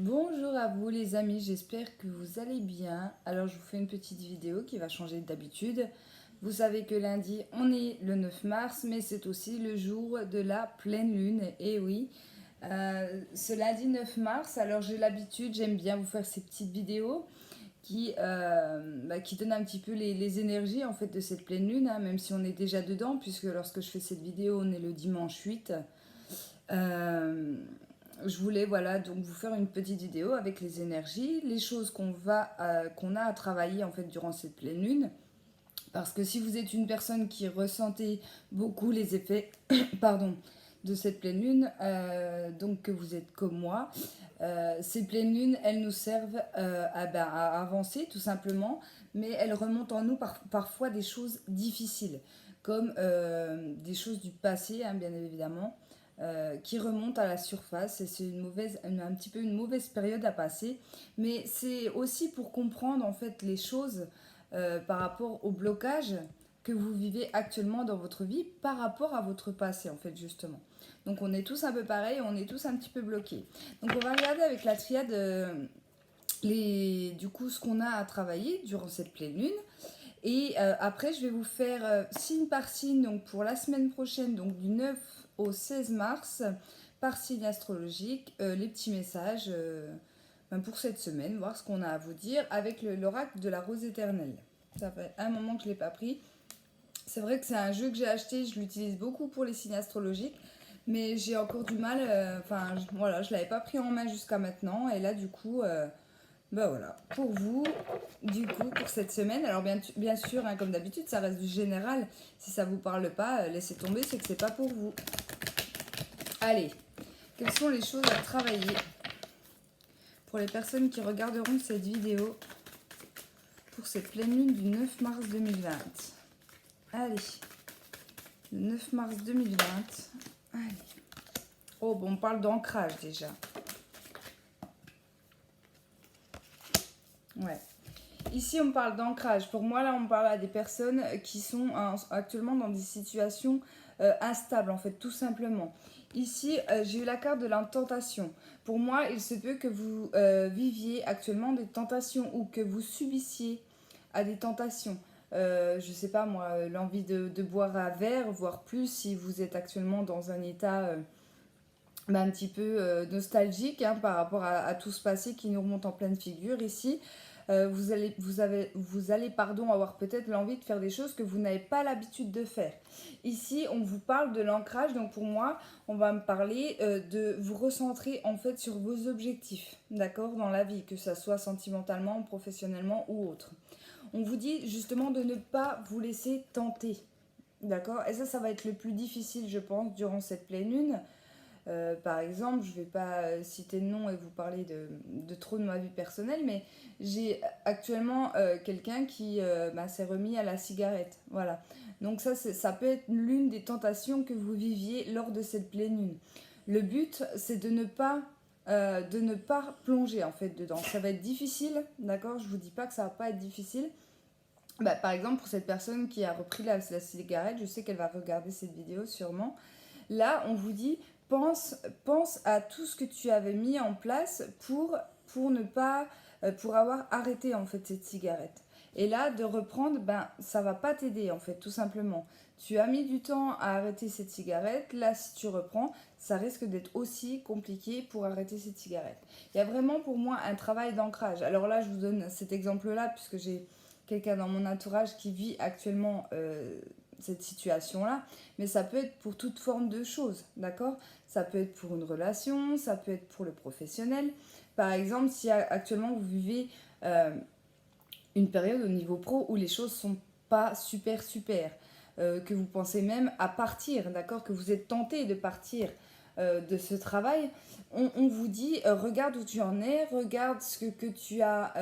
Bonjour à vous les amis, j'espère que vous allez bien. Alors je vous fais une petite vidéo qui va changer d'habitude. Vous savez que lundi on est le 9 mars, mais c'est aussi le jour de la pleine lune. Et oui, ce lundi 9 mars, alors j'ai l'habitude, j'aime bien vous faire ces petites vidéos qui donnent un petit peu les énergies en fait de cette pleine lune, hein, même si on est déjà dedans, puisque lorsque je fais cette vidéo on est le dimanche 8. Euh, je voulais voilà donc vous faire une petite vidéo avec les énergies, les choses qu'on a à travailler en fait durant cette pleine lune. Parce que si vous êtes une personne qui ressentait beaucoup les effets pardon, de cette pleine lune, donc que vous êtes comme moi, ces pleines lunes, elles nous servent à avancer tout simplement, mais elles remontent en nous parfois des choses difficiles, comme des choses du passé, hein, bien évidemment, qui remontent à la surface. Et c'est un petit peu une mauvaise période à passer, mais c'est aussi pour comprendre en fait les choses par rapport au blocage que vous vivez actuellement dans votre vie par rapport à votre passé en fait justement. Donc on est tous un peu pareil, on est tous un petit peu bloqués. Donc on va regarder avec la triade du coup ce qu'on a à travailler durant cette pleine lune. Et après je vais vous faire signe par signe donc pour la semaine prochaine, donc du 9 au 16 mars, par signe astrologique, les petits messages pour cette semaine, voir ce qu'on a à vous dire avec l'oracle de la rose éternelle. Ça fait un moment que je ne l'ai pas pris. C'est vrai que c'est un jeu que j'ai acheté, je l'utilise beaucoup pour les signes astrologiques, mais j'ai encore du mal, voilà, je l'avais pas pris en main jusqu'à maintenant, et là du coup, voilà, pour vous, du coup, pour cette semaine, alors bien sûr, hein, comme d'habitude, ça reste du général, si ça vous parle pas, laissez tomber, c'est que c'est pas pour vous. Allez, quelles sont les choses à travailler pour les personnes qui regarderont cette vidéo pour cette pleine lune du 9 mars 2020. Allez, le 9 mars 2020. Allez. Oh, bon, on parle d'ancrage déjà. Ouais. Ici, on parle d'ancrage. Pour moi, là, on parle à des personnes qui sont actuellement dans des situations instables, en fait, tout simplement. Ici, j'ai eu la carte de la tentation. Pour moi, il se peut que vous viviez actuellement des tentations ou que vous subissiez à des tentations. Je sais pas moi, l'envie de boire un verre, voire plus si vous êtes actuellement dans un état un petit peu nostalgique, hein, par rapport à tout ce passé qui nous remonte en pleine figure ici. Vous allez avoir peut-être l'envie de faire des choses que vous n'avez pas l'habitude de faire. Ici, on vous parle de l'ancrage, donc pour moi, on va me parler de vous recentrer en fait sur vos objectifs, d'accord, dans la vie, que ça soit sentimentalement, professionnellement ou autre. On vous dit justement de ne pas vous laisser tenter, d'accord. Et ça va être le plus difficile, je pense, durant cette pleine lune. Par exemple, je ne vais pas citer de nom et vous parler de trop de ma vie personnelle, mais j'ai actuellement quelqu'un qui s'est remis à la cigarette. Voilà. Donc ça peut être l'une des tentations que vous viviez lors de cette pleine lune. Le but, c'est de ne pas plonger en fait dedans. Ça va être difficile, d'accord. Je vous dis pas que ça va pas être difficile. Par exemple, pour cette personne qui a repris la cigarette, je sais qu'elle va regarder cette vidéo sûrement. Là, on vous dit, pense à tout ce que tu avais mis en place pour ne pas, pour avoir arrêté en fait cette cigarette. Et là, de reprendre, ça va pas t'aider en fait, tout simplement. Tu as mis du temps à arrêter cette cigarette. Là, si tu reprends, ça risque d'être aussi compliqué pour arrêter cette cigarette. Il y a vraiment pour moi un travail d'ancrage. Alors là, je vous donne cet exemple-là puisque j'ai quelqu'un dans mon entourage qui vit actuellement cette situation-là, mais ça peut être pour toute forme de choses, d'accord. Ça peut être pour une relation, ça peut être pour le professionnel. Par exemple, si actuellement vous vivez une période au niveau pro où les choses sont pas super, que vous pensez même à partir, d'accord, que vous êtes tenté de partir de ce travail, on vous dit regarde où tu en es, regarde ce que tu as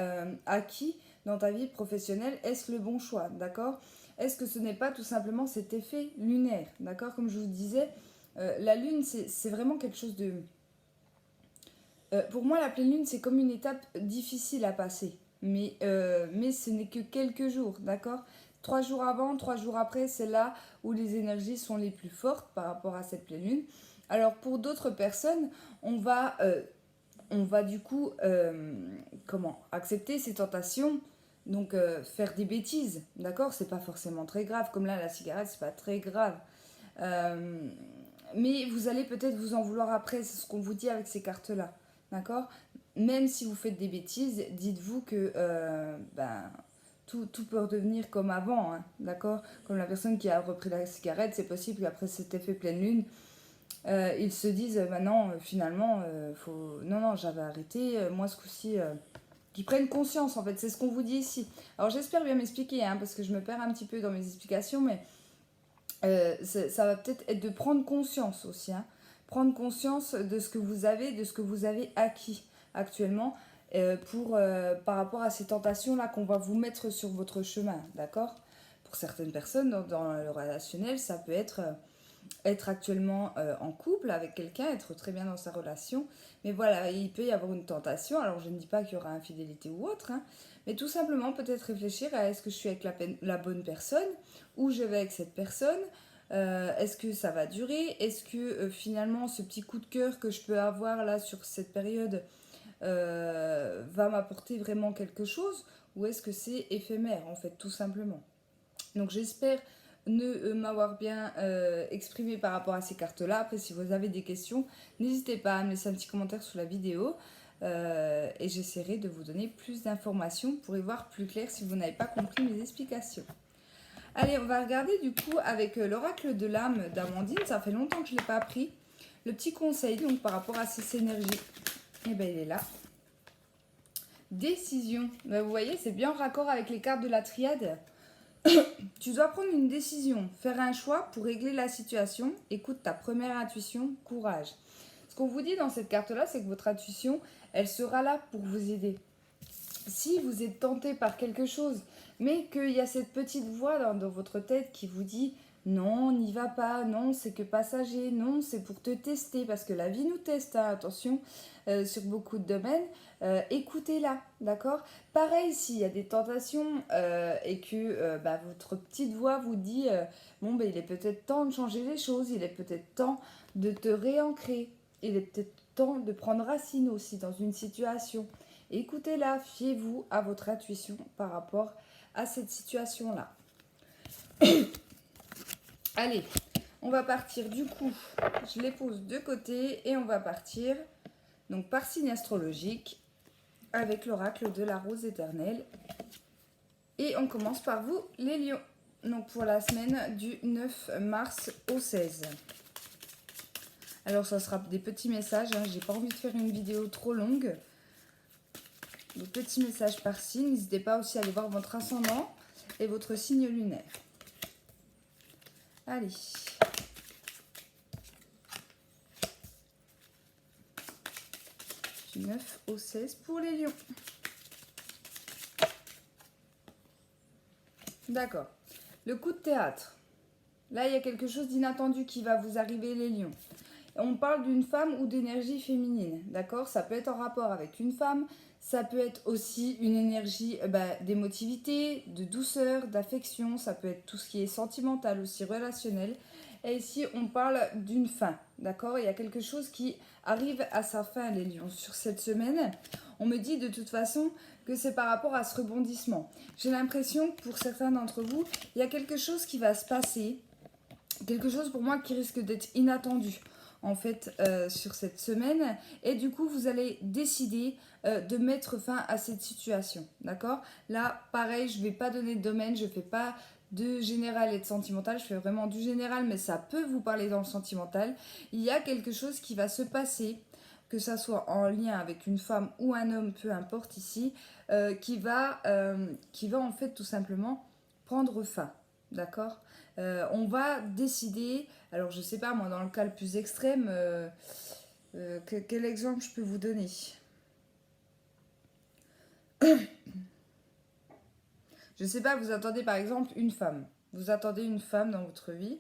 acquis dans ta vie professionnelle, est-ce le bon choix, d'accord. Est-ce que ce n'est pas tout simplement cet effet lunaire, d'accord. Comme je vous disais, la lune, c'est vraiment quelque chose de... pour moi, la pleine lune, c'est comme une étape difficile à passer, mais ce n'est que quelques jours, d'accord. 3 jours avant, 3 jours après, c'est là où les énergies sont les plus fortes par rapport à cette pleine lune. Alors pour d'autres personnes, on va on va du coup accepter ces tentations, donc faire des bêtises, d'accord? C'est pas forcément très grave, comme là la cigarette c'est pas très grave. Euh, mais vous allez peut-être vous en vouloir après, c'est ce qu'on vous dit avec ces cartes-là, d'accord? Même si vous faites des bêtises, dites-vous que tout peut redevenir comme avant, hein, d'accord? Comme la personne qui a repris la cigarette, c'est possible qu'après cet effet pleine lune, ils se disent non, finalement, non, non, j'avais arrêté, moi ce coup-ci, qu'ils prennent conscience en fait, c'est ce qu'on vous dit ici. Alors j'espère bien m'expliquer, hein, parce que je me perds un petit peu dans mes explications, mais ça va peut-être être de prendre conscience aussi, hein. Prendre conscience de ce que vous avez, de ce que vous avez acquis actuellement par rapport à ces tentations-là qu'on va vous mettre sur votre chemin, d'accord? Pour certaines personnes, dans le relationnel, ça peut être actuellement en couple avec quelqu'un, être très bien dans sa relation. Mais voilà, il peut y avoir une tentation. Alors je ne dis pas qu'il y aura infidélité ou autre, hein, mais tout simplement peut-être réfléchir à est-ce que je suis avec la bonne personne, où je vais avec cette personne, est-ce que ça va durer, est-ce que finalement ce petit coup de cœur que je peux avoir là sur cette période va m'apporter vraiment quelque chose, ou est-ce que c'est éphémère en fait tout simplement. Donc j'espère m'avoir bien exprimé par rapport à ces cartes-là. Après, si vous avez des questions, n'hésitez pas à me laisser un petit commentaire sous la vidéo. Et j'essaierai de vous donner plus d'informations pour y voir plus clair si vous n'avez pas compris mes explications. Allez, on va regarder du coup avec l'oracle de l'âme d'Amandine. Ça fait longtemps que je ne l'ai pas pris. Le petit conseil donc par rapport à ces énergies. Et bien il est là. Décision. Ben, vous voyez, c'est bien en raccord avec les cartes de la triade. Tu dois prendre une décision, faire un choix pour régler la situation. Écoute ta première intuition, courage. Ce qu'on vous dit dans cette carte-là, c'est que votre intuition, elle sera là pour vous aider. Si vous êtes tenté par quelque chose, mais qu'il y a cette petite voix dans votre tête qui vous dit non, n'y va pas, non, c'est que passager, non, c'est pour te tester, parce que la vie nous teste, hein, attention, sur beaucoup de domaines, écoutez-la, d'accord? Pareil, s'il y a des tentations et que votre petite voix vous dit il est peut-être temps de changer les choses, il est peut-être temps de te réancrer, il est peut-être temps de prendre racine aussi dans une situation. Écoutez-la, fiez-vous à votre intuition par rapport à cette situation-là. Allez, on va partir du coup, je les pose de côté et on va partir donc par signe astrologique avec l'oracle de la rose éternelle. Et on commence par vous, les lions. Donc pour la semaine du 9 mars au 16. Alors ça sera des petits messages, hein. J'ai pas envie de faire une vidéo trop longue. Des petits messages par signe. N'hésitez pas aussi à aller voir votre ascendant et votre signe lunaire. Allez. Du 9 au 16 pour les lions. D'accord. Le coup de théâtre. Là, il y a quelque chose d'inattendu qui va vous arriver, les lions. On parle d'une femme ou d'énergie féminine, d'accord? Ça peut être en rapport avec une femme, ça peut être aussi une énergie d'émotivité, de douceur, d'affection, ça peut être tout ce qui est sentimental, aussi relationnel. Et ici, on parle d'une fin, d'accord? Il y a quelque chose qui arrive à sa fin, les lions. Sur cette semaine, on me dit de toute façon que c'est par rapport à ce rebondissement. J'ai l'impression que pour certains d'entre vous, il y a quelque chose qui va se passer, quelque chose pour moi qui risque d'être inattendu en fait sur cette semaine, et du coup vous allez décider de mettre fin à cette situation, d'accord? Là pareil, je ne vais pas donner de domaine, je ne fais pas de général et de sentimental, je fais vraiment du général, mais ça peut vous parler dans le sentimental. Il y a quelque chose qui va se passer, que ça soit en lien avec une femme ou un homme, peu importe ici, qui va en fait tout simplement prendre fin, d'accord? On va décider, alors je sais pas moi, dans le cas le plus extrême, quel exemple je peux vous donner? Je sais pas, vous attendez par exemple une femme, vous attendez une femme dans votre vie,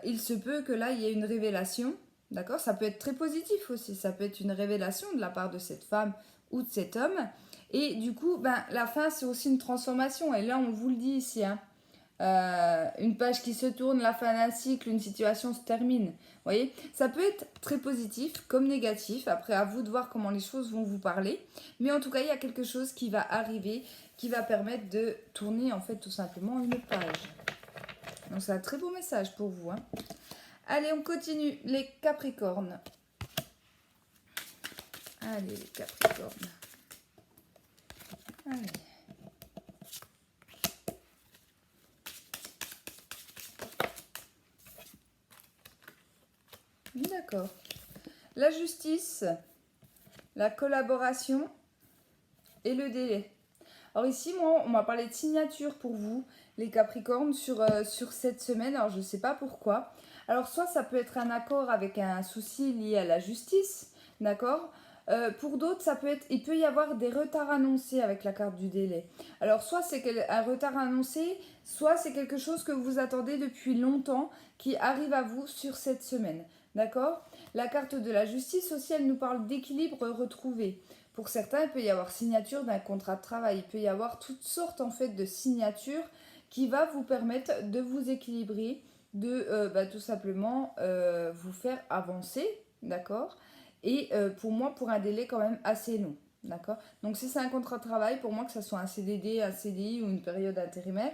il se peut que là il y ait une révélation, d'accord? Ça peut être très positif aussi, ça peut être une révélation de la part de cette femme ou de cet homme, et du coup la fin c'est aussi une transformation, et là on vous le dit ici, hein. Une page qui se tourne, la fin d'un cycle, une situation se termine. Vous voyez, ça peut être très positif comme négatif. Après, à vous de voir comment les choses vont vous parler. Mais en tout cas, il y a quelque chose qui va arriver, qui va permettre de tourner en fait tout simplement une page. Donc c'est un très beau message pour vous. Hein. Allez, on continue. Les Capricornes. Allez, les Capricornes. Allez. D'accord. La justice, la collaboration et le délai. Alors ici, moi, on m'a parlé de signature pour vous, les Capricornes, sur cette semaine. Alors, je ne sais pas pourquoi. Alors, soit ça peut être un accord avec un souci lié à la justice, d'accord. Pour d'autres, il peut y avoir des retards annoncés avec la carte du délai. Alors, soit c'est un retard annoncé, soit c'est quelque chose que vous attendez depuis longtemps qui arrive à vous sur cette semaine. D'accord? La carte de la justice aussi, elle nous parle d'équilibre retrouvé. Pour certains, il peut y avoir signature d'un contrat de travail. Il peut y avoir toutes sortes en fait de signatures qui va vous permettre de vous équilibrer, de tout simplement vous faire avancer, d'accord? Et pour moi, pour un délai quand même assez long, d'accord? Donc si c'est un contrat de travail, pour moi que ce soit un CDD, un CDI ou une période intérimaire,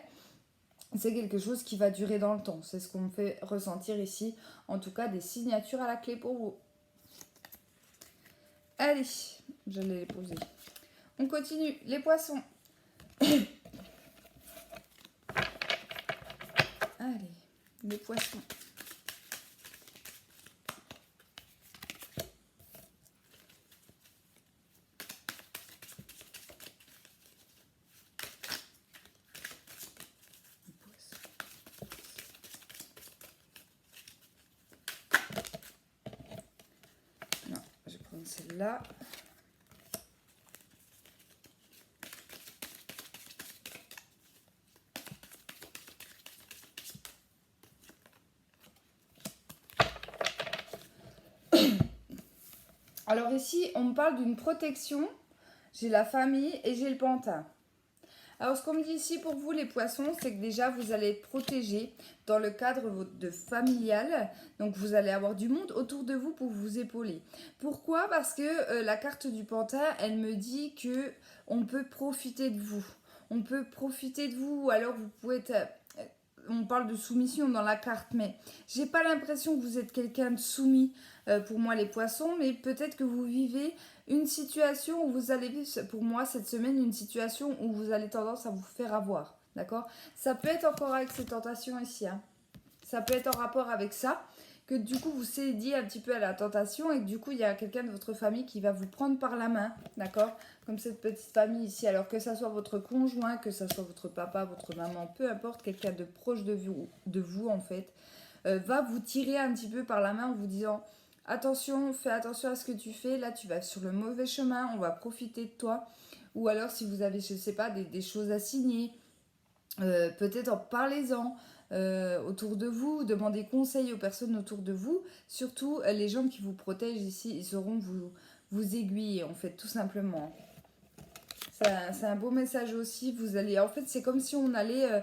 c'est quelque chose qui va durer dans le temps. C'est ce qu'on me fait ressentir ici. En tout cas, des signatures à la clé pour vous. Allez, j'allais les poser. On continue. Les poissons. Allez, les poissons. Non, je vais prendre celle-là. Alors ici, on me parle d'une protection. J'ai la famille et j'ai le pantin. Alors, ce qu'on me dit ici pour vous, les poissons, c'est que déjà, vous allez être protégés dans le cadre de familial. Donc, vous allez avoir du monde autour de vous pour vous épauler. Pourquoi? Parce que la carte du pantin, elle me dit que on peut profiter de vous. On peut profiter de vous, ou alors vous pouvez être... on parle de soumission dans la carte, mais j'ai pas l'impression que vous êtes quelqu'un de soumis pour moi les poissons, mais peut-être que vous vivez une situation où vous allez vivre, pour moi cette semaine, une situation où vous allez tendance à vous faire avoir, d'accord? Ça peut être encore avec ces tentations ici, hein. Ça peut être en rapport avec ça, que du coup vous cédiez un petit peu à la tentation et que du coup il y a quelqu'un de votre famille qui va vous prendre par la main, d'accord? Comme cette petite famille ici, alors que ça soit votre conjoint, que ça soit votre papa, votre maman, peu importe, quelqu'un de proche de vous en fait, va vous tirer un petit peu par la main en vous disant attention, fais attention à ce que tu fais, là tu vas sur le mauvais chemin, on va profiter de toi. Ou alors si vous avez, je sais pas, des choses à signer, peut-être en parlez-en autour de vous, demandez conseil aux personnes autour de vous. Surtout, les gens qui vous protègent ici, ils sauront vous aiguiller, en fait, tout simplement. C'est un beau message aussi. Vous allez, en fait, c'est comme si on allait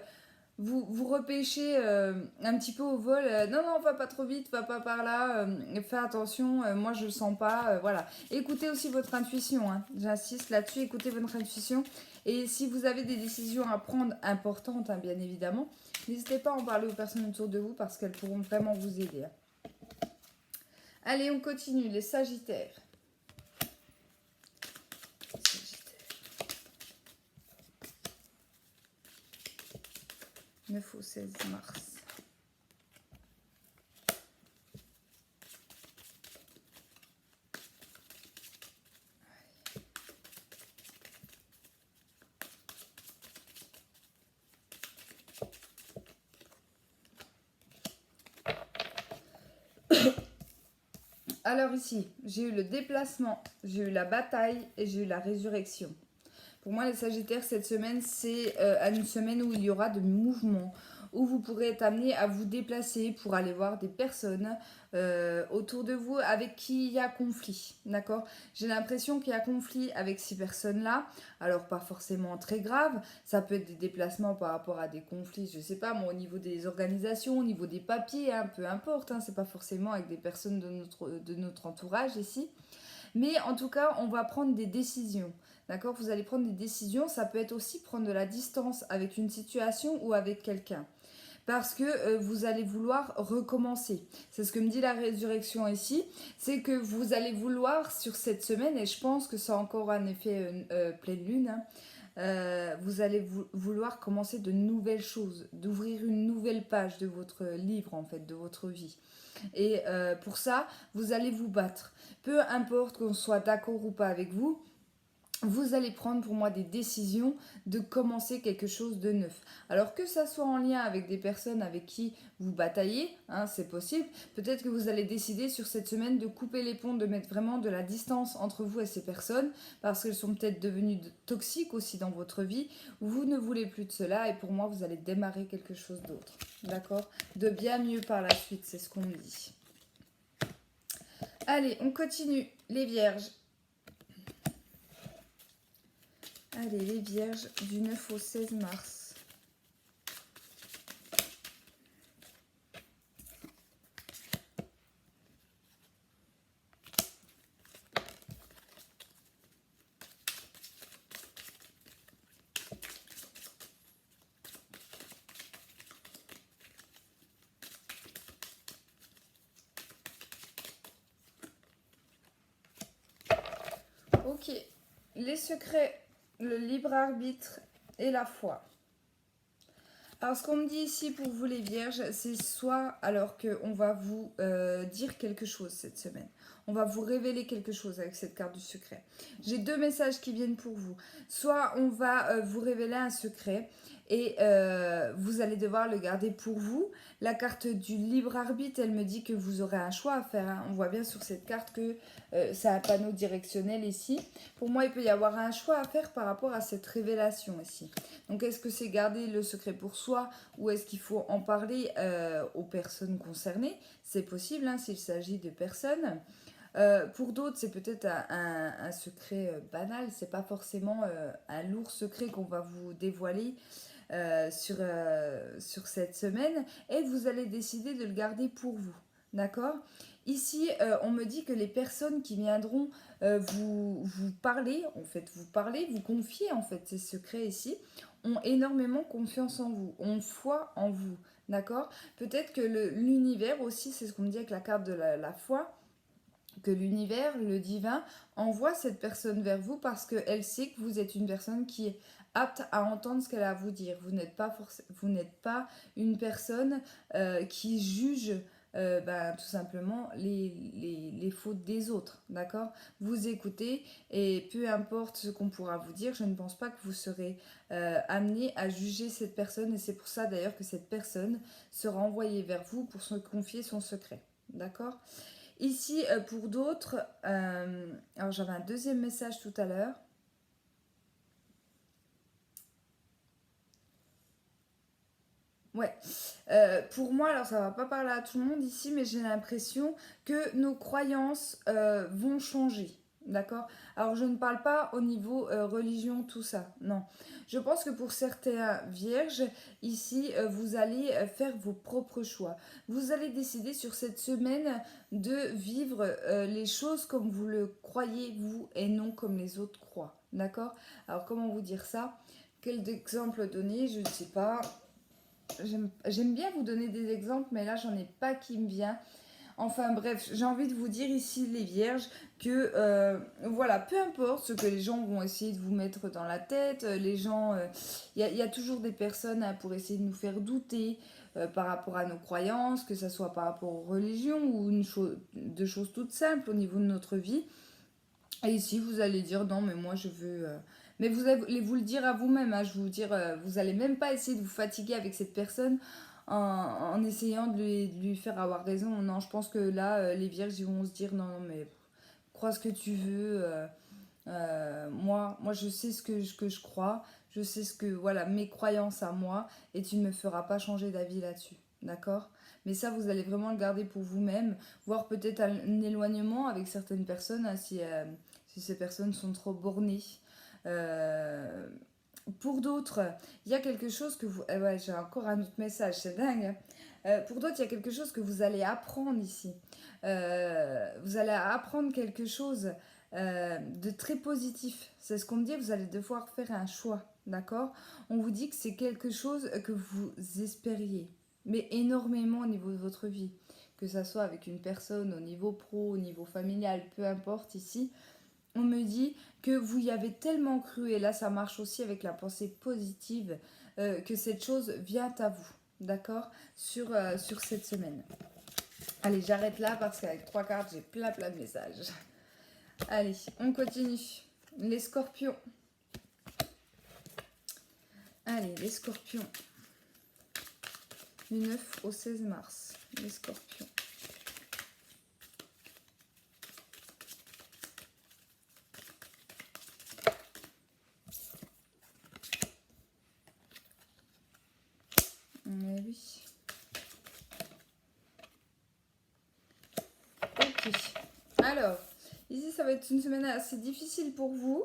vous repêcher un petit peu au vol. Non, non, va pas trop vite, va pas par là, fais attention, moi je le sens pas. Voilà. Écoutez aussi votre intuition, hein. J'insiste là-dessus, écoutez votre intuition. Et si vous avez des décisions à prendre importantes, hein, bien évidemment, n'hésitez pas à en parler aux personnes autour de vous parce qu'elles pourront vraiment vous aider. Hein. Allez, on continue, les Sagittaires. 9 au 16 mars. Alors ici, j'ai eu le déplacement, j'ai eu la bataille et j'ai eu la résurrection. Pour moi, les Sagittaires, cette semaine, c'est une semaine où il y aura de mouvements, où vous pourrez être amené à vous déplacer pour aller voir des personnes, autour de vous avec qui il y a conflit, d'accord? J'ai l'impression qu'il y a conflit avec ces personnes-là, alors pas forcément très grave, ça peut être des déplacements par rapport à des conflits, je sais pas, moi, au niveau des organisations, au niveau des papiers, hein, peu importe, hein, c'est pas forcément avec des personnes de notre entourage ici, mais en tout cas, on va prendre des décisions. D'accord? Vous allez prendre des décisions. Ça peut être aussi prendre de la distance avec une situation ou avec quelqu'un. Parce que vous allez vouloir recommencer. C'est ce que me dit la résurrection ici. C'est que vous allez vouloir sur cette semaine, et je pense que c'est encore un effet pleine lune, hein, vous allez vouloir commencer de nouvelles choses, d'ouvrir une nouvelle page de votre livre, en fait, de votre vie. Et pour ça, vous allez vous battre. Peu importe qu'on soit d'accord ou pas avec vous, vous allez prendre pour moi des décisions de commencer quelque chose de neuf. Alors que ça soit en lien avec des personnes avec qui vous bataillez, hein, c'est possible. Peut-être que vous allez décider sur cette semaine de couper les ponts, de mettre vraiment de la distance entre vous et ces personnes, parce qu'elles sont peut-être devenues toxiques aussi dans votre vie. Vous ne voulez plus de cela et pour moi, vous allez démarrer quelque chose d'autre. D'accord? De bien mieux par la suite, c'est ce qu'on me dit. Allez, on continue. Les vierges. Allez, les vierges, du 9 au 16 mars. Ok, les secrets, le libre arbitre et la foi. Alors ce qu'on me dit ici pour vous les vierges, c'est soit alors qu'on va vous dire quelque chose cette semaine. On va vous révéler quelque chose avec cette carte du secret. J'ai deux messages qui viennent pour vous. Soit on va vous révéler un secret et vous allez devoir le garder pour vous. La carte du libre arbitre, elle me dit que vous aurez un choix à faire, hein. On voit bien sur cette carte que c'est un panneau directionnel ici. Pour moi, il peut y avoir un choix à faire par rapport à cette révélation ici. Donc, est-ce que c'est garder le secret pour soi ou est-ce qu'il faut en parler aux personnes concernées? C'est possible, hein, s'il s'agit de personnes. Pour d'autres, c'est peut-être un secret banal. C'est pas forcément un lourd secret qu'on va vous dévoiler sur cette semaine. Et vous allez décider de le garder pour vous. D'accord? Ici, on me dit que les personnes qui viendront vous parler, en fait, vous confier en fait ces secrets ici, ont énormément confiance en vous, ont foi en vous, d'accord? Peut-être que l'univers aussi, c'est ce qu'on me dit avec la carte de la foi, que l'univers, le divin, envoie cette personne vers vous parce qu'elle sait que vous êtes une personne qui est apte à entendre ce qu'elle a à vous dire. Vous n'êtes pas une personne qui juge tout simplement les fautes des autres, d'accord? Vous écoutez et peu importe ce qu'on pourra vous dire, je ne pense pas que vous serez amené à juger cette personne et c'est pour ça d'ailleurs que cette personne sera envoyée vers vous pour se confier son secret, d'accord? Ici, pour d'autres, alors j'avais un deuxième message tout à l'heure. Ouais, pour moi, alors ça va pas parler à tout le monde ici, mais j'ai l'impression que nos croyances vont changer. D'accord? Alors je ne parle pas au niveau religion, tout ça. Non. Je pense que pour certains vierges, ici, vous allez faire vos propres choix. Vous allez décider sur cette semaine de vivre les choses comme vous le croyez, vous, et non comme les autres croient. D'accord? Alors comment vous dire ça? Quel exemple donner? Je ne sais pas. J'aime bien vous donner des exemples, mais là, j'en ai pas qui me vient. Enfin bref, j'ai envie de vous dire ici, les vierges, que voilà, peu importe ce que les gens vont essayer de vous mettre dans la tête, les gens, y a toujours des personnes hein, pour essayer de nous faire douter par rapport à nos croyances, que ce soit par rapport aux religions ou de choses toutes simples au niveau de notre vie. Et ici, vous allez dire non, mais moi je veux. Mais vous allez vous le dire à vous-même. Hein, je vais vous dire, vous allez même pas essayer de vous fatiguer avec cette personne en essayant de lui faire avoir raison. Non, je pense que là, les vierges, ils vont se dire non, non, mais crois ce que tu veux. Moi, je sais que je crois. Je sais ce que, voilà, mes croyances à moi. Et tu ne me feras pas changer d'avis là-dessus. D'accord? Mais ça, vous allez vraiment le garder pour vous-même, voire peut-être un éloignement avec certaines personnes, hein, si ces personnes sont trop bornées. Euh, pour d'autres, il y a quelque chose que vous... ouais, j'ai encore un autre message, c'est dingue, hein. Pour d'autres, il y a quelque chose que vous allez apprendre ici. Vous allez apprendre quelque chose de très positif. C'est ce qu'on me dit, vous allez devoir faire un choix, d'accord? On vous dit que c'est quelque chose que vous espériez, mais énormément au niveau de votre vie. Que ça soit avec une personne, au niveau pro, au niveau familial, peu importe ici. On me dit que vous y avez tellement cru, et là ça marche aussi avec la pensée positive, que cette chose vient à vous, d'accord, sur cette semaine. Allez, j'arrête là parce qu'avec 3 cartes, j'ai plein de messages. Allez, on continue. Les scorpions. Allez, les scorpions. Du 9 au 16 mars. Les scorpions. Oui. Ok. Alors, ici, ça va être une semaine assez difficile pour vous.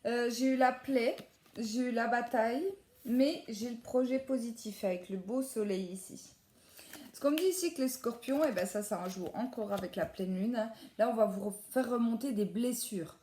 J'ai eu la plaie, j'ai eu la bataille, mais j'ai le projet positif avec le beau soleil ici. Ce qu'on me dit ici que les scorpions, et ben ça en joue encore avec la pleine lune. Là, on va vous faire remonter des blessures.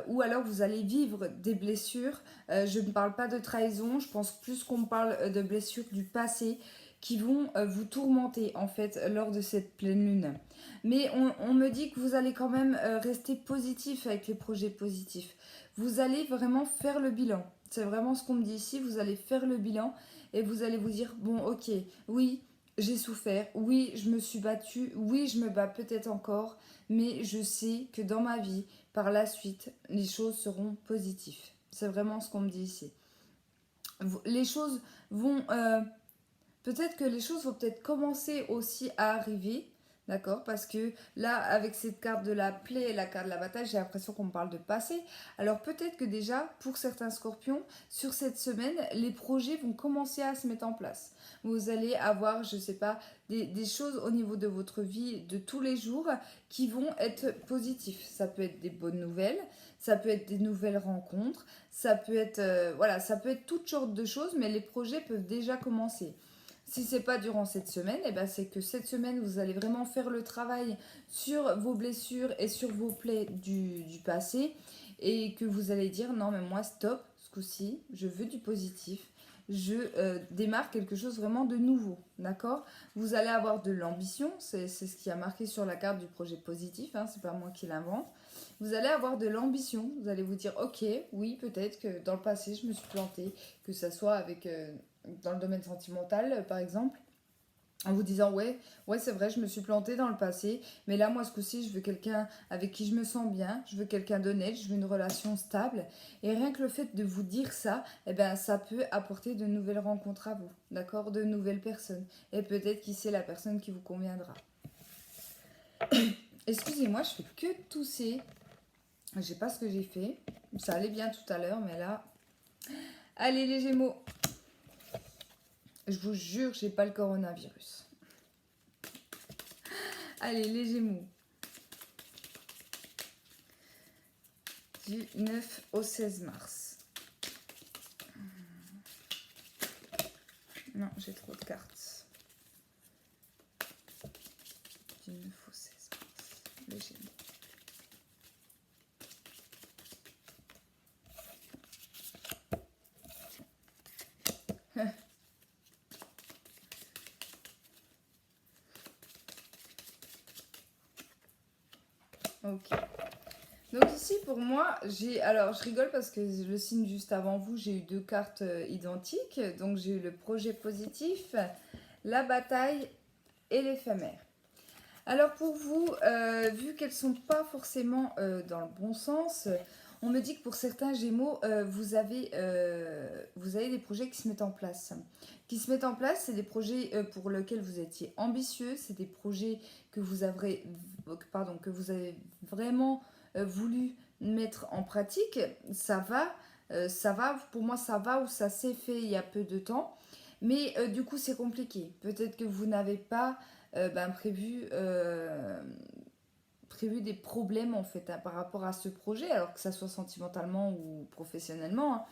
Ou alors vous allez vivre des blessures. Je ne parle pas de trahison, je pense plus qu'on parle de blessures du passé qui vont vous tourmenter en fait lors de cette pleine lune. Mais on me dit que vous allez quand même rester positif avec les projets positifs. Vous allez vraiment faire le bilan. C'est vraiment ce qu'on me dit ici. Vous allez faire le bilan et vous allez vous dire, bon ok, oui, j'ai souffert, oui, je me suis battue, oui, je me bats peut-être encore, mais je sais que dans ma vie, par la suite, les choses seront positives. C'est vraiment ce qu'on me dit ici. Les choses vont... peut-être que les choses vont peut-être commencer aussi à arriver, d'accord? Parce que là, avec cette carte de la plaie et la carte de la bataille, j'ai l'impression qu'on me parle de passé. Alors peut-être que déjà, pour certains scorpions, sur cette semaine, les projets vont commencer à se mettre en place. Vous allez avoir, je ne sais pas, des choses au niveau de votre vie de tous les jours qui vont être positifs. Ça peut être des bonnes nouvelles, ça peut être des nouvelles rencontres, ça peut être, voilà, ça peut être toutes sortes de choses, mais les projets peuvent déjà commencer. Si c'est pas durant cette semaine, eh ben c'est que cette semaine, vous allez vraiment faire le travail sur vos blessures et sur vos plaies du passé et que vous allez dire non mais moi stop, ce coup-ci, je veux du positif. Je démarre quelque chose vraiment de nouveau, d'accord? Vous allez avoir de l'ambition, c'est ce qui a marqué sur la carte du projet positif, hein, c'est pas moi qui l'invente. Vous allez avoir de l'ambition, vous allez vous dire ok, oui peut-être que dans le passé je me suis plantée, que ça soit avec dans le domaine sentimental par exemple, en vous disant ouais c'est vrai je me suis plantée dans le passé, mais là moi ce coup-ci je veux quelqu'un avec qui je me sens bien, je veux quelqu'un d'honnête, je veux une relation stable, et rien que le fait de vous dire ça, eh ben ça peut apporter de nouvelles rencontres à vous, d'accord, de nouvelles personnes, et peut-être qui c'est la personne qui vous conviendra. Excusez-moi, je fais que tousser. Je sais pas ce que j'ai fait. Ça allait bien tout à l'heure, mais là... Allez les Gémeaux. Je vous jure, j'ai pas le coronavirus. Allez les Gémeaux. Du 9 au 16 mars. Non, j'ai trop de cartes. Du 9 au 16 mars. Les Gémeaux. Ok. Donc ici pour moi, alors je rigole parce que le signe juste avant vous, j'ai eu 2 cartes identiques. Donc j'ai eu le projet positif, la bataille et l'éphémère. Alors pour vous, vu qu'elles ne sont pas forcément dans le bon sens, on me dit que pour certains Gémeaux, vous avez des projets qui se mettent en place. Qui se mettent en place, c'est des projets pour lesquels vous étiez ambitieux, c'est des projets que vous avez vraiment voulu mettre en pratique. Ça va, pour moi ça va ou ça s'est fait il y a peu de temps. Mais du coup, c'est compliqué. Peut-être que vous n'avez pas prévu des problèmes en fait, hein, par rapport à ce projet, alors que ça soit sentimentalement ou professionnellement, hein.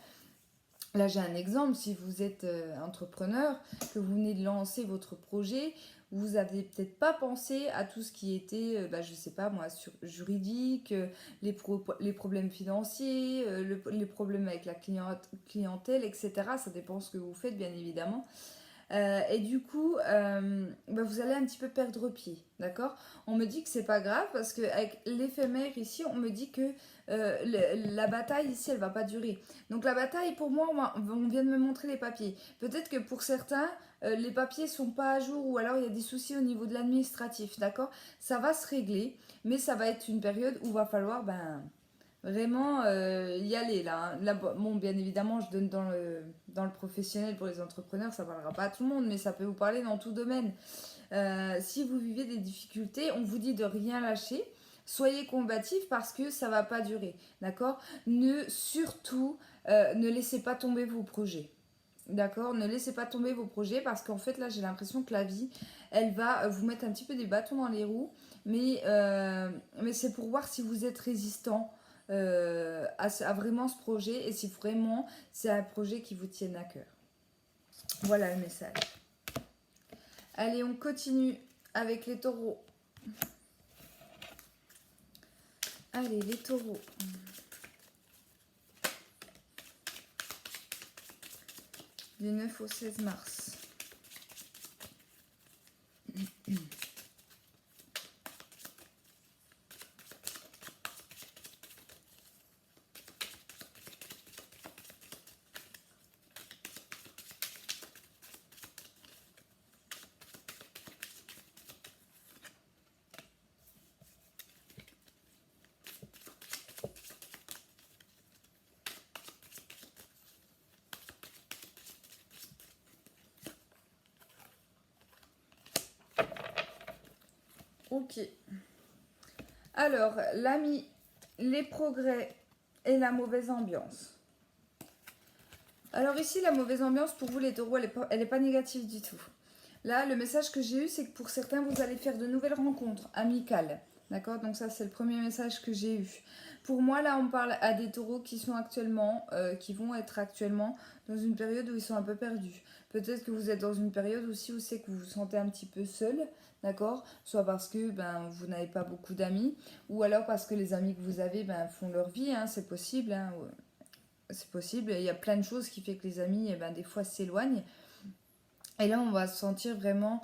Là, j'ai un exemple. Si vous êtes entrepreneur, que vous venez de lancer votre projet, vous n'avez peut-être pas pensé à tout ce qui était, je sais pas moi, juridique, les problèmes financiers, les problèmes avec la clientèle, etc. Ça dépend ce que vous faites, bien évidemment. Et du coup, vous allez un petit peu perdre pied, d'accord? On me dit que c'est pas grave parce qu'avec l'éphémère ici, on me dit que la bataille ici, elle va pas durer. Donc la bataille, pour moi, on vient de me montrer les papiers. Peut-être que pour certains, les papiers sont pas à jour ou alors il y a des soucis au niveau de l'administratif, d'accord? Ça va se régler, mais ça va être une période où va falloir vraiment y aller là, hein. Là, bon, bien évidemment, je donne dans le professionnel pour les entrepreneurs, ça ne parlera pas à tout le monde, mais ça peut vous parler dans tout domaine. Si vous vivez des difficultés, on vous dit de rien lâcher. Soyez combatif parce que ça ne va pas durer, d'accord? Surtout, ne laissez pas tomber vos projets. D'accord? Ne laissez pas tomber vos projets parce qu'en fait, là, j'ai l'impression que la vie, elle va vous mettre un petit peu des bâtons dans les roues. Mais c'est pour voir si vous êtes résistant à vraiment ce projet et si vraiment c'est un projet qui vous tienne à cœur. Voilà le message. Allez, on continue avec les taureaux. Allez, les taureaux. Du 9 au 16 mars. Ok. Alors, l'ami, les progrès et la mauvaise ambiance. Alors ici, la mauvaise ambiance, pour vous les taureaux, elle est pas négative du tout. Là, le message que j'ai eu, c'est que pour certains, vous allez faire de nouvelles rencontres amicales. D'accord? Donc ça, c'est le premier message que j'ai eu. Pour moi, là, on parle à des taureaux qui sont actuellement, qui vont être actuellement dans une période où ils sont un peu perdus. Peut-être que vous êtes dans une période aussi où c'est que vous vous sentez un petit peu seul, d'accord? Soit parce que vous n'avez pas beaucoup d'amis, ou alors parce que les amis que vous avez font leur vie, hein, c'est possible, hein, ouais. C'est possible. Il y a plein de choses qui fait que les amis, des fois, s'éloignent. Et là, on va se sentir vraiment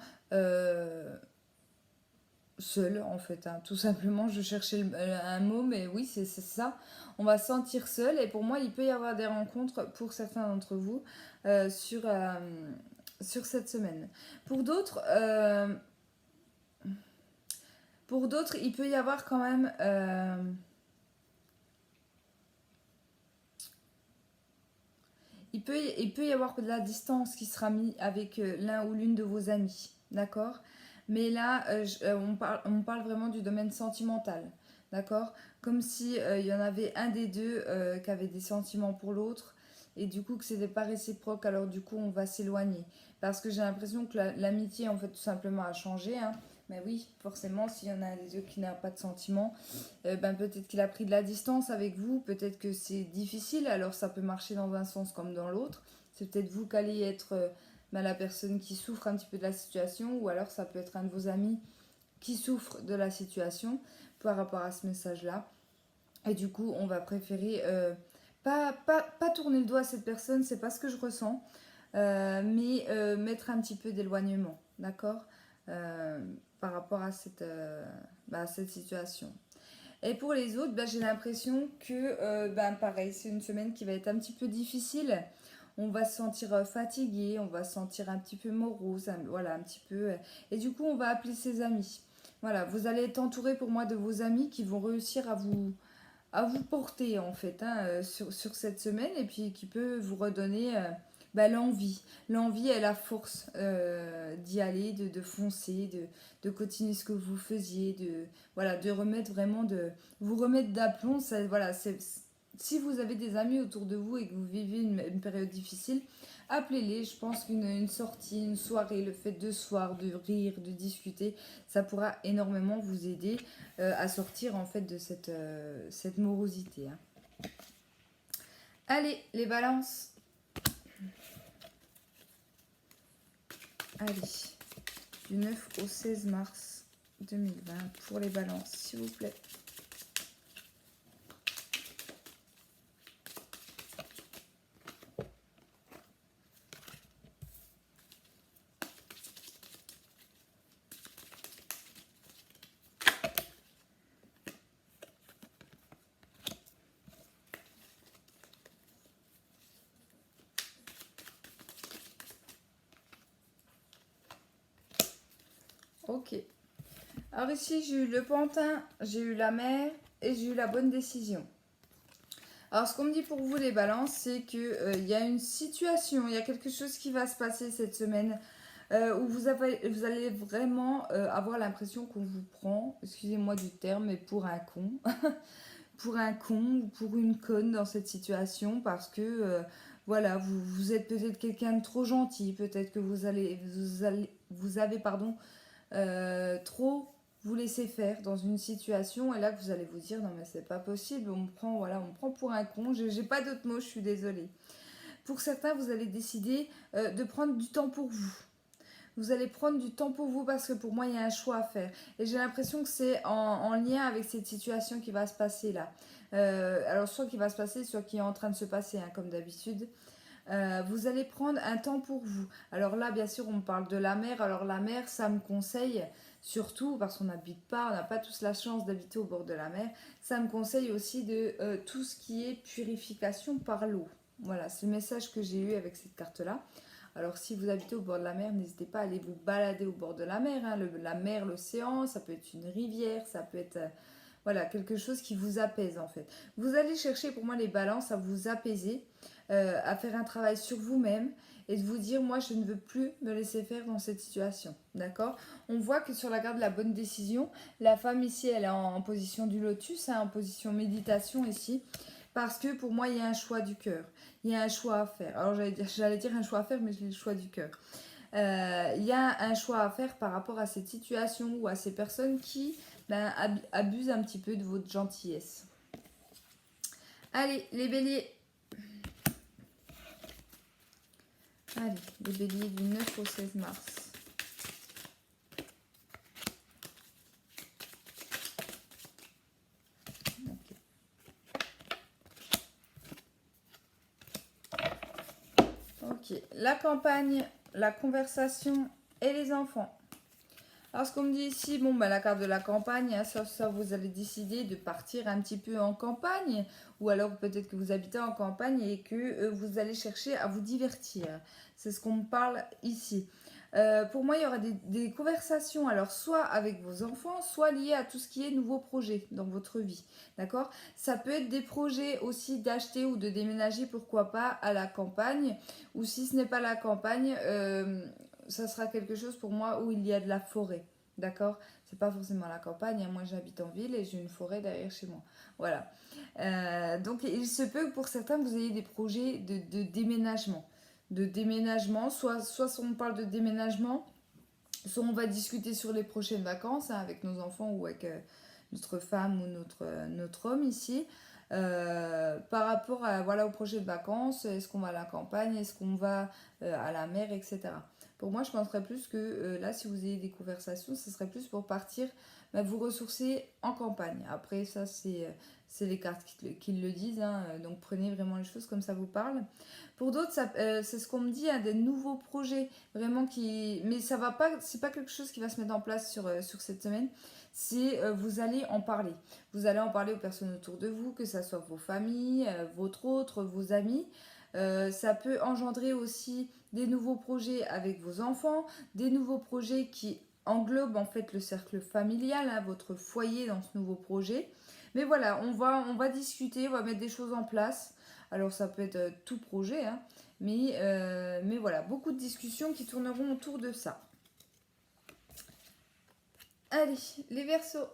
seul, en fait, hein. Tout simplement, je cherchais un mot, mais oui, c'est ça. On va se sentir seul. Et pour moi, il peut y avoir des rencontres pour certains d'entre vous sur cette semaine. Pour d'autres, il peut y avoir quand même... il peut y avoir de la distance qui sera mise avec l'un ou l'une de vos amis, d'accord? Mais là, on parle vraiment du domaine sentimental, d'accord? Comme si il y en avait un des deux qui avait des sentiments pour l'autre et du coup que c'était pas réciproque, alors du coup on va s'éloigner. Parce que j'ai l'impression que l'amitié en fait tout simplement a changé, hein. Mais oui, forcément, s'il y en a un des deux qui n'a pas de sentiments, peut-être qu'il a pris de la distance avec vous, peut-être que c'est difficile, alors ça peut marcher dans un sens comme dans l'autre. C'est peut-être vous qui allez être la personne qui souffre un petit peu de la situation, ou alors ça peut être un de vos amis qui souffre de la situation par rapport à ce message-là. Et du coup, on va préférer pas tourner le doigt à cette personne, c'est pas ce que je ressens, mais mettre un petit peu d'éloignement, d'accord? Par rapport à cette situation. Et pour les autres, j'ai l'impression que, pareil, c'est une semaine qui va être un petit peu difficile. On va se sentir fatigué, on va se sentir un petit peu morose, voilà, un petit peu. Et du coup, on va appeler ses amis. Voilà, vous allez être entouré pour moi de vos amis qui vont réussir à vous porter en fait, hein, sur cette semaine et puis qui peut vous redonner l'envie et la force d'y aller, de foncer, de continuer ce que vous faisiez, de remettre vraiment, de vous remettre d'aplomb. Ça, voilà, si vous avez des amis autour de vous et que vous vivez une période difficile, appelez-les. Je pense qu'une sortie, une soirée, le fait de se voir, de rire, de discuter, ça pourra énormément vous aider à sortir en fait de cette morosité. Hein. Allez, les balances. Allez, du 9 au 16 mars 2020 pour les balances, s'il vous plaît. Ok. Alors ici, j'ai eu le pantin, j'ai eu la mer et j'ai eu la bonne décision. Alors ce qu'on me dit pour vous les balances, c'est qu'il y a une situation, il y a quelque chose qui va se passer cette semaine où vous allez vraiment avoir l'impression qu'on vous prend, excusez-moi du terme, mais pour un con. Pour un con ou pour une conne dans cette situation parce que voilà, vous êtes peut-être quelqu'un de trop gentil, peut-être que vous avez pardon, trop vous laisser faire dans une situation et là que vous allez vous dire non mais c'est pas possible, on me prend, voilà, on me prend pour un con, j'ai pas d'autre mot, je suis désolée. Pour certains, vous allez décider de prendre du temps pour vous. Vous allez prendre du temps pour vous parce que pour moi, il y a un choix à faire. Et j'ai l'impression que c'est en lien avec cette situation qui va se passer là. Alors, soit qui va se passer, soit qui est en train de se passer, hein, comme d'habitude. Vous allez prendre un temps pour vous. Alors là, bien sûr, on me parle de la mer. Alors la mer, ça me conseille, surtout parce qu'on n'habite pas, on n'a pas tous la chance d'habiter au bord de la mer, ça me conseille aussi de tout ce qui est purification par l'eau. Voilà, c'est le message que j'ai eu avec cette carte-là. Alors si vous habitez au bord de la mer, n'hésitez pas à aller vous balader au bord de la mer. Hein. La mer, l'océan, ça peut être une rivière, ça peut être voilà, quelque chose qui vous apaise en fait. Vous allez chercher pour moi les balances à vous apaiser, à faire un travail sur vous-même et de vous dire moi je ne veux plus me laisser faire dans cette situation. D'accord. On voit que sur la carte de la bonne décision, la femme ici elle est en position du lotus, hein, en position méditation ici. Parce que pour moi, il y a un choix du cœur. Il y a un choix à faire. Alors, j'allais dire un choix à faire, mais j'ai le choix du cœur. Il y a un choix à faire par rapport à cette situation ou à ces personnes qui abusent un petit peu de votre gentillesse. Allez, les béliers. Allez, les béliers du 9 au 16 mars. Ok, la campagne, la conversation et les enfants. Alors ce qu'on me dit ici, bon bah la carte de la campagne, hein, ça vous allez décider de partir un petit peu en campagne, ou alors peut-être que vous habitez en campagne et que vous allez chercher à vous divertir. C'est ce qu'on me parle ici. Pour moi, il y aura des conversations, alors soit avec vos enfants, soit liées à tout ce qui est nouveaux projets dans votre vie. D'accord. Ça peut être des projets aussi d'acheter ou de déménager, pourquoi pas, à la campagne. Ou si ce n'est pas la campagne, ça sera quelque chose pour moi où il y a de la forêt. D'accord. C'est pas forcément la campagne. Hein. Moi, j'habite en ville et j'ai une forêt derrière chez moi. Voilà. Donc, il se peut que pour certains, vous ayez des projets de déménagement. De déménagement, soit on parle de déménagement, soit on va discuter sur les prochaines vacances hein, avec nos enfants ou avec notre femme ou notre homme ici. Par rapport à, voilà, aux prochaines vacances, est-ce qu'on va à la campagne, est-ce qu'on va à la mer, etc. Pour moi, je penserais plus que là, si vous avez des conversations, ce serait plus pour partir vous ressourcer en campagne. Après, ça, c'est les cartes qui le disent. Hein, donc, prenez vraiment les choses comme ça vous parle. Pour d'autres, c'est ce qu'on me dit, hein, des nouveaux projets vraiment qui... Mais ça va pas, c'est pas quelque chose qui va se mettre en place sur cette semaine. C'est vous allez en parler. Vous allez en parler aux personnes autour de vous, que ce soit vos familles, votre autre, vos amis. Ça peut engendrer aussi des nouveaux projets avec vos enfants, des nouveaux projets qui englobent en fait le cercle familial, hein, votre foyer dans ce nouveau projet. Mais voilà, on va discuter, on va mettre des choses en place. Alors ça peut être tout projet, hein, mais voilà, beaucoup de discussions qui tourneront autour de ça. Allez, les Verseaux.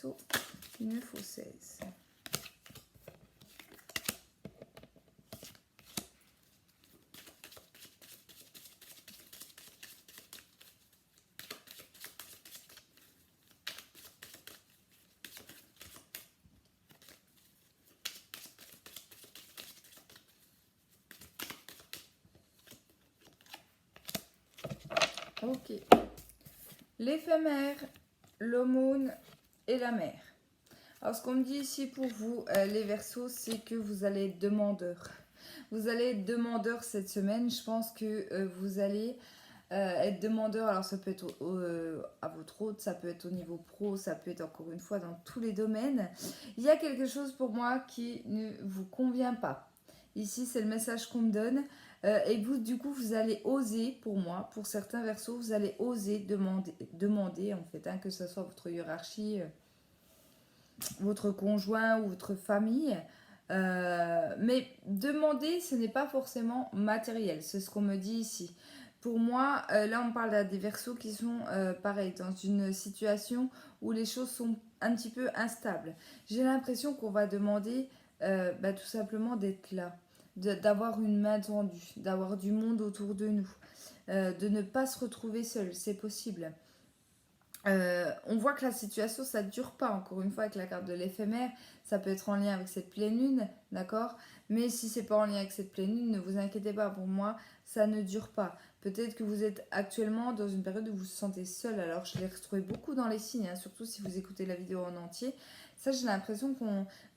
Verseau, du 9 au 16. Ok. L'éphémère, l'aumône et la mer. Alors, ce qu'on me dit ici pour vous, les Verseaux, c'est que vous allez être demandeur. Vous allez être demandeur cette semaine. Je pense que vous allez être demandeur. Alors, ça peut être à votre hôte, ça peut être au niveau pro, ça peut être encore une fois dans tous les domaines. Il y a quelque chose pour moi qui ne vous convient pas. Ici, c'est le message qu'on me donne. Et vous, du coup, vous allez oser, pour moi, pour certains Verseaux, vous allez oser demander en fait, hein, que ce soit votre hiérarchie, votre conjoint ou votre famille. Mais demander, ce n'est pas forcément matériel, c'est ce qu'on me dit ici. Pour moi, là, on parle des Verseaux qui sont, pareil, dans une situation où les choses sont un petit peu instables. J'ai l'impression qu'on va demander tout simplement d'être là, d'avoir une main tendue, d'avoir du monde autour de nous, de ne pas se retrouver seul, c'est possible. On voit que la situation, ça ne dure pas, encore une fois, avec la carte de l'éphémère. Ça peut être en lien avec cette pleine lune, d'accord? Mais si c'est pas en lien avec cette pleine lune, ne vous inquiétez pas, pour moi, ça ne dure pas. Peut-être que vous êtes actuellement dans une période où vous vous sentez seul. Alors, je l'ai retrouvé beaucoup dans les signes, hein, surtout si vous écoutez la vidéo en entier. Ça, j'ai l'impression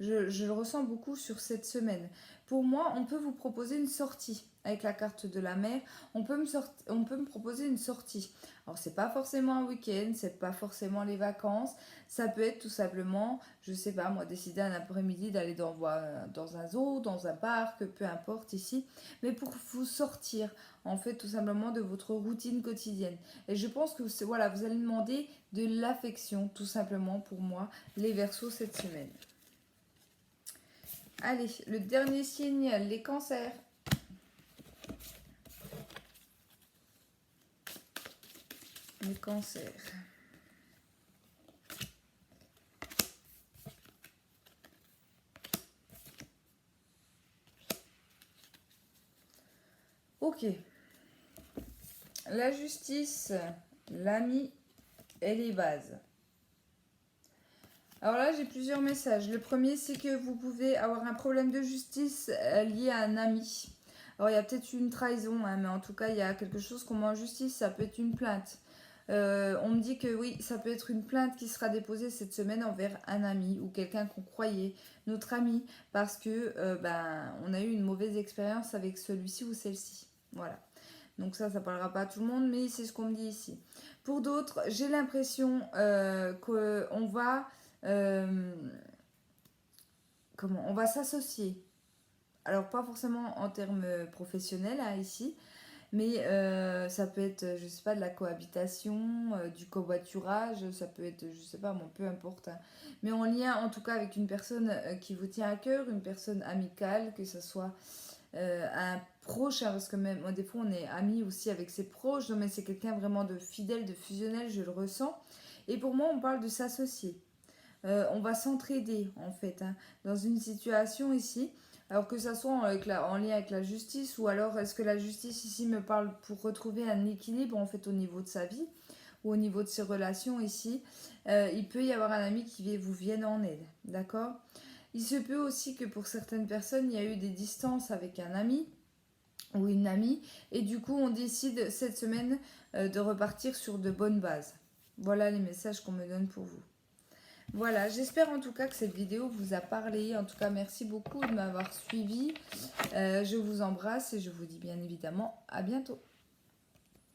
je le ressens beaucoup sur cette semaine. Pour moi, on peut vous proposer une sortie avec la carte de la mer. On peut me proposer une sortie. Alors, c'est pas forcément un week-end, c'est pas forcément les vacances. Ça peut être tout simplement, je sais pas, moi, décider un après-midi d'aller dans un zoo, dans un parc, peu importe ici. Mais pour vous sortir, en fait, tout simplement de votre routine quotidienne. Et je pense que, voilà, vous allez demander de l'affection, tout simplement, pour moi, les Verseaux cette semaine. Allez, le dernier signe, les cancers. Les cancers. Ok. La justice, l'ami et les bases. Alors là, j'ai plusieurs messages. Le premier, c'est que vous pouvez avoir un problème de justice lié à un ami. Alors, il y a peut-être une trahison, hein, mais en tout cas, il y a quelque chose qu'on met en justice. Ça peut être une plainte. On me dit que oui, ça peut être une plainte qui sera déposée cette semaine envers un ami ou quelqu'un qu'on croyait notre ami parce que on a eu une mauvaise expérience avec celui-ci ou celle-ci. Voilà. Donc ça parlera pas à tout le monde, mais c'est ce qu'on me dit ici. Pour d'autres, j'ai l'impression qu'on va on va s'associer. Alors pas forcément en termes professionnels hein, ici, mais ça peut être, je sais pas, de la cohabitation, du covoiturage, ça peut être, je sais pas, bon, peu importe. Hein. Mais en lien en tout cas avec une personne qui vous tient à cœur, une personne amicale, que ce soit un proche, hein, parce que même des fois on est amis aussi avec ses proches, mais c'est quelqu'un vraiment de fidèle, de fusionnel, je le ressens. Et pour moi on parle de s'associer. On va s'entraider en fait hein, dans une situation ici. Alors que ça soit en lien avec la justice ou alors est-ce que la justice ici me parle pour retrouver un équilibre en fait au niveau de sa vie ou au niveau de ses relations ici. Il peut y avoir un ami qui vous vienne en aide, d'accord? Il se peut aussi que pour certaines personnes, il y a eu des distances avec un ami ou une amie et du coup on décide cette semaine de repartir sur de bonnes bases. Voilà les messages qu'on me donne pour vous. Voilà, j'espère en tout cas que cette vidéo vous a parlé. En tout cas, merci beaucoup de m'avoir suivi. Je vous embrasse et je vous dis bien évidemment à bientôt.